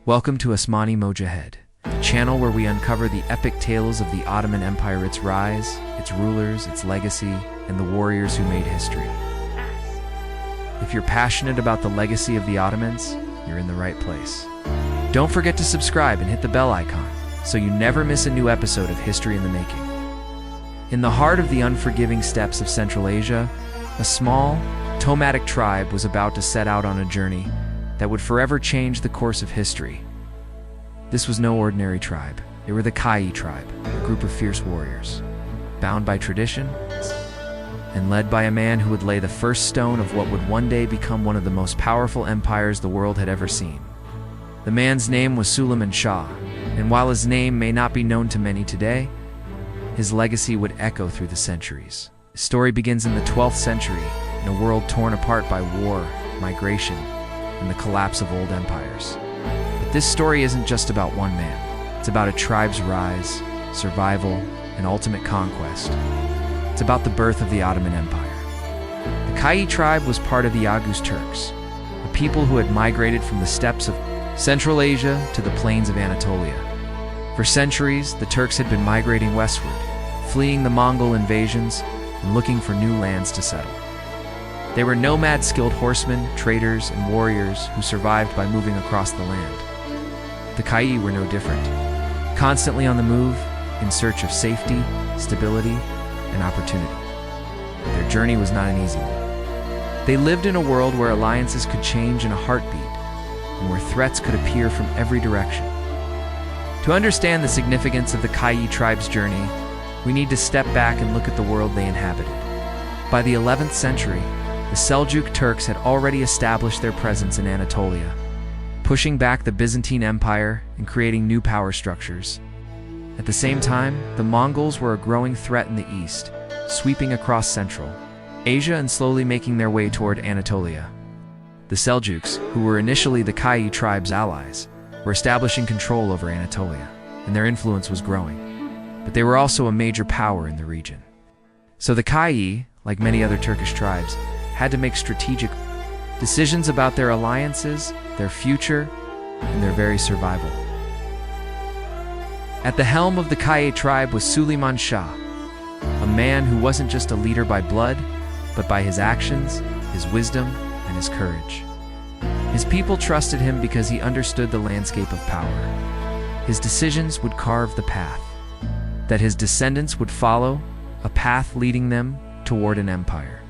Welcome to Usmani Mojahid, the channel where we uncover the epic tales of the Ottoman Empire, its rise, its rulers, its legacy, and the warriors who made history. If you're passionate about the legacy of the Ottomans, you're in the right place. Don't forget to subscribe and hit the bell icon so you never miss a new episode of History in the Making. In the heart of the unforgiving steppes of Central Asia, a small, nomadic tribe was about to set out on a journey that would forever change the course of history. This was no ordinary tribe. They were the Kayi Tribe, a group of fierce warriors, bound by tradition and led by a man who would lay the first stone of what would one day become one of the most powerful empires the world had ever seen. The man's name was Suleman Shah, and while his name may not be known to many today, his legacy would echo through the centuries. His story begins in the 12th century, in a world torn apart by war, migration, and the collapse of old empires. But this story isn't just about one man. It's about a tribe's rise, survival, and ultimate conquest. It's about the birth of the Ottoman Empire. The Kayi tribe was part of the Oghuz Turks, a people who had migrated from the steppes of Central Asia to the plains of Anatolia. For centuries, the Turks had been migrating westward, fleeing the Mongol invasions and looking for new lands to settle. They were nomad skilled horsemen, traders, and warriors who survived by moving across the land. The Kayi were no different, constantly on the move, in search of safety, stability, and opportunity. Their journey was not an easy one. They lived in a world where alliances could change in a heartbeat, and where threats could appear from every direction. To understand the significance of the Kayi tribe's journey, we need to step back and look at the world they inhabited. By the 11th century, the Seljuk Turks had already established their presence in Anatolia, pushing back the Byzantine Empire and creating new power structures. At the same time, the Mongols were a growing threat in the east, sweeping across Central Asia and slowly making their way toward Anatolia. The Seljuks, who were initially the Kayi tribe's allies, were establishing control over Anatolia, and their influence was growing. But they were also a major power in the region. So the Kayi, like many other Turkish tribes, had to make strategic decisions about their alliances, their future, and their very survival. At the helm of the Kayi tribe was Suleman Shah, a man who wasn't just a leader by blood, but by his actions, his wisdom, and his courage. His people trusted him because he understood the landscape of power. His decisions would carve the path that his descendants would follow, a path leading them toward an empire.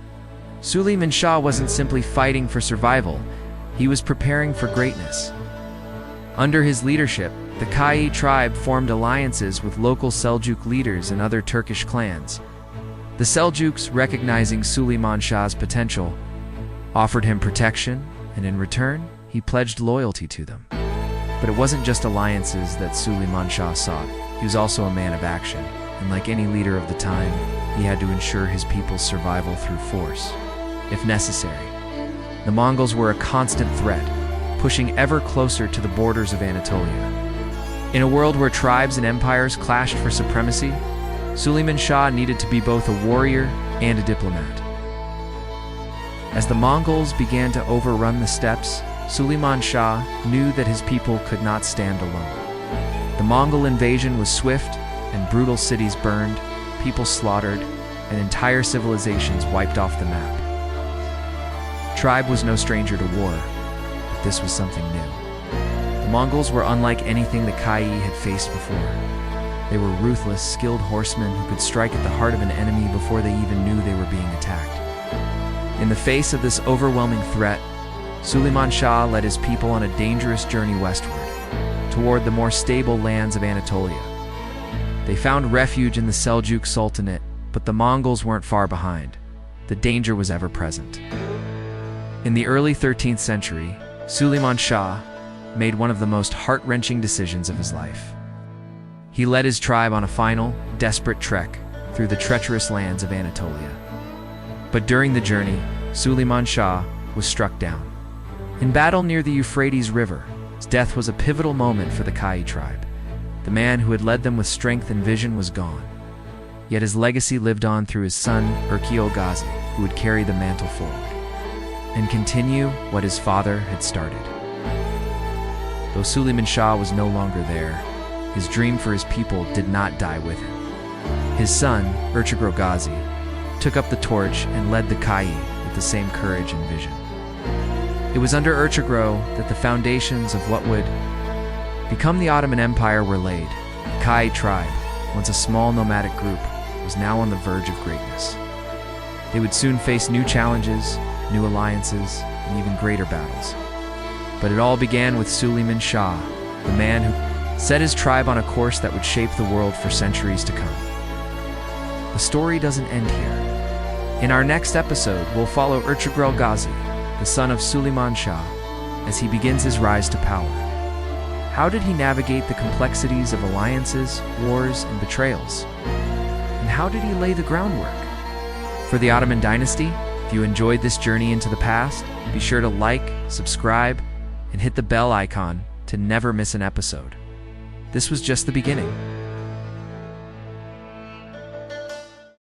Suleman Shah wasn't simply fighting for survival, he was preparing for greatness. Under his leadership, the Kayi tribe formed alliances with local Seljuk leaders and other Turkish clans. The Seljuks, recognizing Suleman Shah's potential, offered him protection, and in return, he pledged loyalty to them. But it wasn't just alliances that Suleman Shah sought. He was also a man of action, and like any leader of the time, he had to ensure his people's survival through force, if necessary. The Mongols were a constant threat, pushing ever closer to the borders of Anatolia. In a world where tribes and empires clashed for supremacy, Suleman Shah needed to be both a warrior and a diplomat. As the Mongols began to overrun the steppes, Suleman Shah knew that his people could not stand alone. The Mongol invasion was swift, and brutal cities burned, people slaughtered, and entire civilizations wiped off the map. Tribe was no stranger to war, but this was something new. The Mongols were unlike anything the Kayi had faced before. They were ruthless, skilled horsemen who could strike at the heart of an enemy before they even knew they were being attacked. In the face of this overwhelming threat, Suleman Shah led his people on a dangerous journey westward, toward the more stable lands of Anatolia. They found refuge in the Seljuk Sultanate, but the Mongols weren't far behind. The danger was ever present. In the early 13th century, Suleman Shah made one of the most heart-wrenching decisions of his life. He led his tribe on a final, desperate trek through the treacherous lands of Anatolia. But during the journey, Suleman Shah was struck down. In battle near the Euphrates River, his death was a pivotal moment for the Kayi tribe. The man who had led them with strength and vision was gone. Yet his legacy lived on through his son, Ertugrul Ghazi, who would carry the mantle forward and continue what his father had started. Though Suleman Shah was no longer there, his dream for his people did not die with him. His son, Ertugrul Ghazi, took up the torch and led the Kayi with the same courage and vision. It was under Ertugrul that the foundations of what would become the Ottoman Empire were laid. The Kayi Tribe, once a small nomadic group, was now on the verge of greatness. They would soon face new challenges, new alliances, and even greater battles. But it all began with Suleman Shah, the man who set his tribe on a course that would shape the world for centuries to come. The story doesn't end here. In our next episode, we'll follow Ertugrul Ghazi, the son of Suleman Shah, as he begins his rise to power. How did he navigate the complexities of alliances, wars, and betrayals? And how did he lay the groundwork for the Ottoman dynasty? If you enjoyed this journey into the past, be sure to like, subscribe, and hit the bell icon to never miss an episode. This was just the beginning.